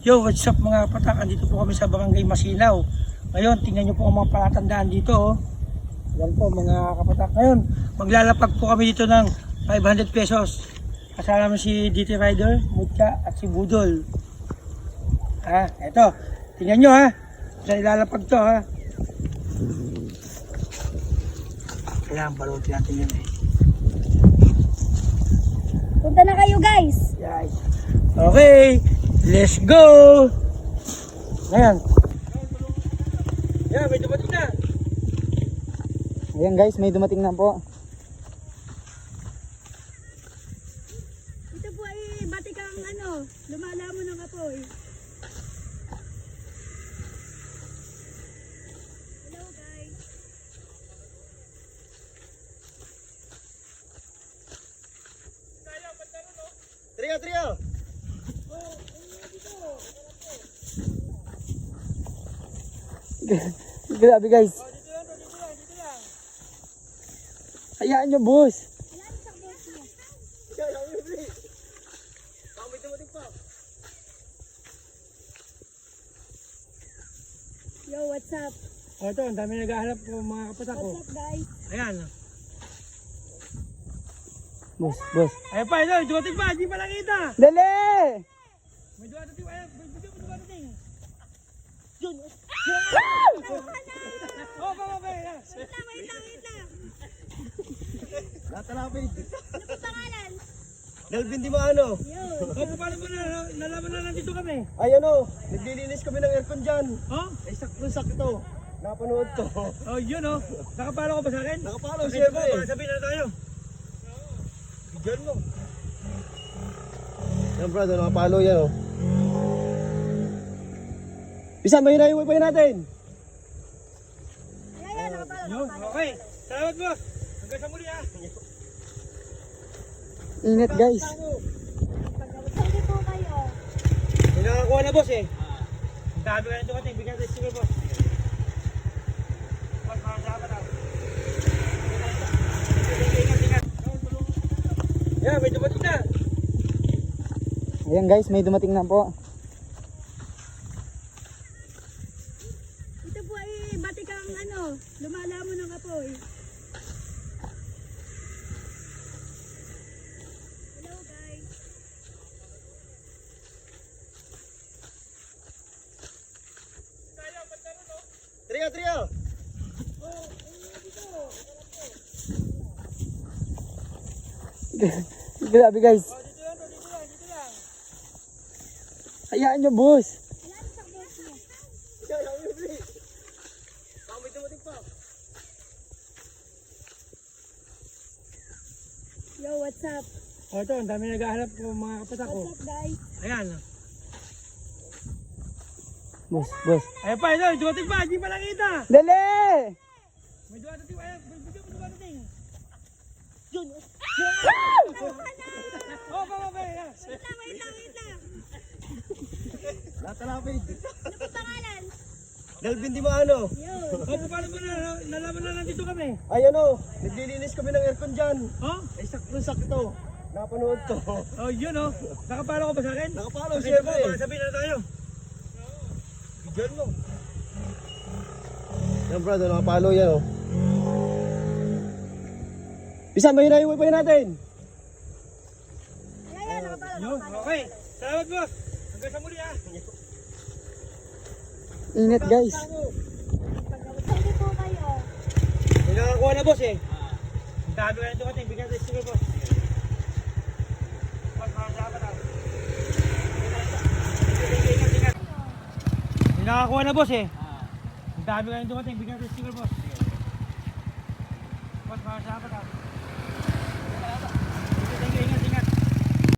Yo, what's up mga kapatak? Andito po kami sa Barangay Masinlaw. Ngayon, tingnan nyo po ang mga palatandaan dito. Oh. Yan po mga kapatak. Ngayon, maglalapag po kami dito ng 500 pesos. Kasama namin si DT Rider, Mutya at si Budol. Ha, eto. Tingnan nyo ha. Saan ilalapag to ha. Kailangan balutin natin yun eh. Punta na kayo guys. Guys. Okay, let's go! Ngayon. Yan, may dumating na. Ayan guys, may dumating na po. Ito po ay batikang lumalamon ng apoy. Hello guys. Trio! Grabe guys. Dito lang. Hayaan nyo boss. Yo, what's up? O ito, ang dami naghahanap ko mga kapatak ko. What's up guys? Ayan. Boss. Ayan pa, ito, dumating pa, hindi pa nakita. Dali! May dumating, ayan, may dumating. Yun. Okay. Wait lang. Natalapid. Ano po pangalan? Dalvin di maano. Yo. O, paano mo na, nalaman na nandito kami. Ay naglilinis kami ng aircon dyan. Oh? Ay sakto. Napanood ko. Oh, yun oh. Nakapalo ka ba sa akin? Nakapalo, Okay, siyempre. baka sabihin na tayo. Diyan mo. Yan brother, nakapalo yan oh. Bisa, may highway natin. Ayan, nakapalo. Yun, okay. Salamat boss. Hanggang sa muli ha. Ingat guys. Pagkabot po kayo. May nakakuha na boss eh. Ang dami ka na dumating. Bigyan tayo sige boss. Boss, salamat ha. Ingat. Yan, may dumating na. Ayan guys, may dumating na po. Ito po ay batikang lumalamon ng apoy. Hello guys. Trio! Grabe guys. Dito lang. Hayaan nyo boss. Alam sa boss mo. May dumating pa. Yo, what's up? O ito, ang dami naghahanap ko mga kapatak ko. What's up guys? Ayan. Boss. Ayan pa, ito, dumating pa, hindi pa nakita. Dali! May dumating, ayan, may dumating. Yun. Okay. Wait lang. Natalapid. Ano po pangalan? Dalvin di maano. Yo. O, paano mo na, nalaman na nandito kami. Ay naglilinis kami ng aircon dyan. Oh? Ay sakto. Napanood ko. Oh, yun oh. Nakapalo ka ba sa akin? Nakapalo, Okay, siyempre. baka sabihin na tayo. Diyan mo. Yan brother, nakapalo yan oh. Bisa, may highway natin. Ayan, nakapalo. Yun, okay. Salamat boss. Hanggang sa muli ha. Ingat guys. Pagkabot po kayo. May nakakuha na boss eh. Ang dami ka na dumating. Bigyan tayo sige boss. Boss, salamat ha. Ingat. May nakakuha na boss eh. Ang dami ka na dumating. Bigyan tayo sige boss. Boss, salamat ha.